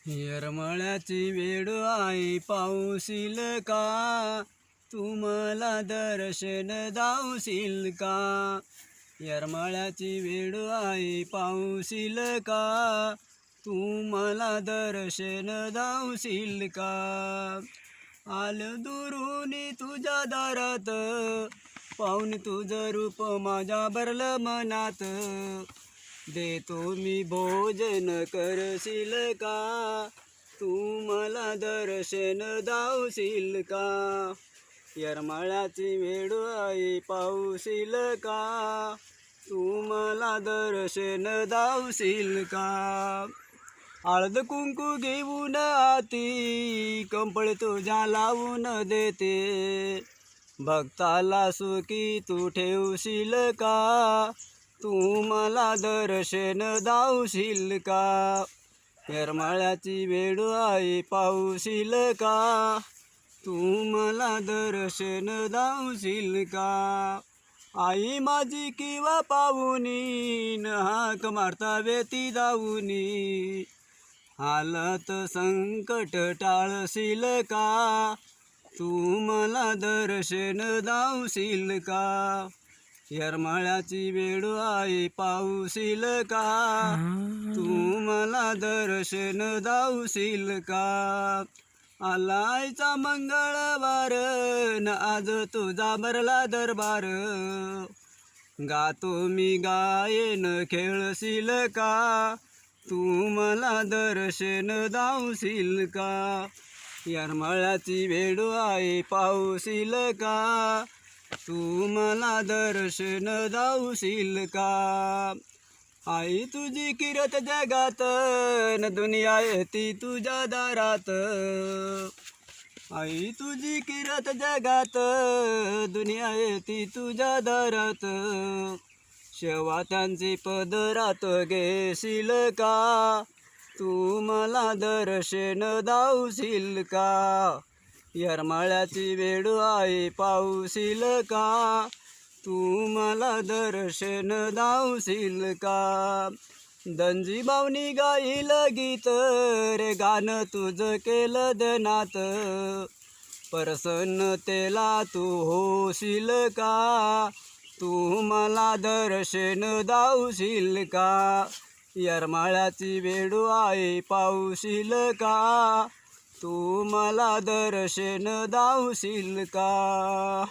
येरमाळ्याची वेळ आई पाऊसील का, तू मला दर्शन दावशील का. येरमाळ्याची वेळ आई पाऊसील का, तू मला दर्शन दावशील का. आलं दुरुनी तुझ्या दारात, पाहून तुझं रूप माझ्या भरलं मनात. देतो मी भोजन करशील का, तू मला दर्शन दावशील का. येरमाळ्याची वेळ आई पाऊशील का, तू मला दर्शन दावशील का. हळद कुंकू घेऊन आती, कंपळ तुझ्या लावून देते. भक्ताला सुखी तू ठेवशील का, तू मला दर्शन दावशील का. येरमाळ्याची वेळ आई पाऊशील का, तू मला दर्शन दावशील का. आई माझी किंवा पाहुणी, न हाक मारता वेती जाऊनी. हालत संकट टाळशील का, तू मला दर्शन दावशील का. येरमाळ्याची वेळ आई पाऊशील का, तू मला दर्शन दावशील का. आलायचा मंगळवार, न आज तुझा भरला दरबार. गातो मी गायन खेळशील का, तू मला दर्शन दावशील का. येरमाळ्याची वेळ आई पाऊशील का, तू मला दर्शन दावशील का. आई तुझी किरत जगात, न दुनिया येती तुझ्या दारात. आई तुझी किरत जगात, दुनिया येती तुझ्या दारात. शेवा त्यांची पदरात घेशील का, तू मला दर्शन दावशील का. येरमाळ्याची वेळ आई पाऊशील का, तू मला दर्शन दावशील का. दंजी बावनी गाईल गीत, रे गाणं तुझं केलं दनात. प्रसन्नतेला तू होशील का, तू मला दर्शन दावशील का. येरमाळ्याची वेळ आई पाऊशील का, तू मला दर्शन दावशील का.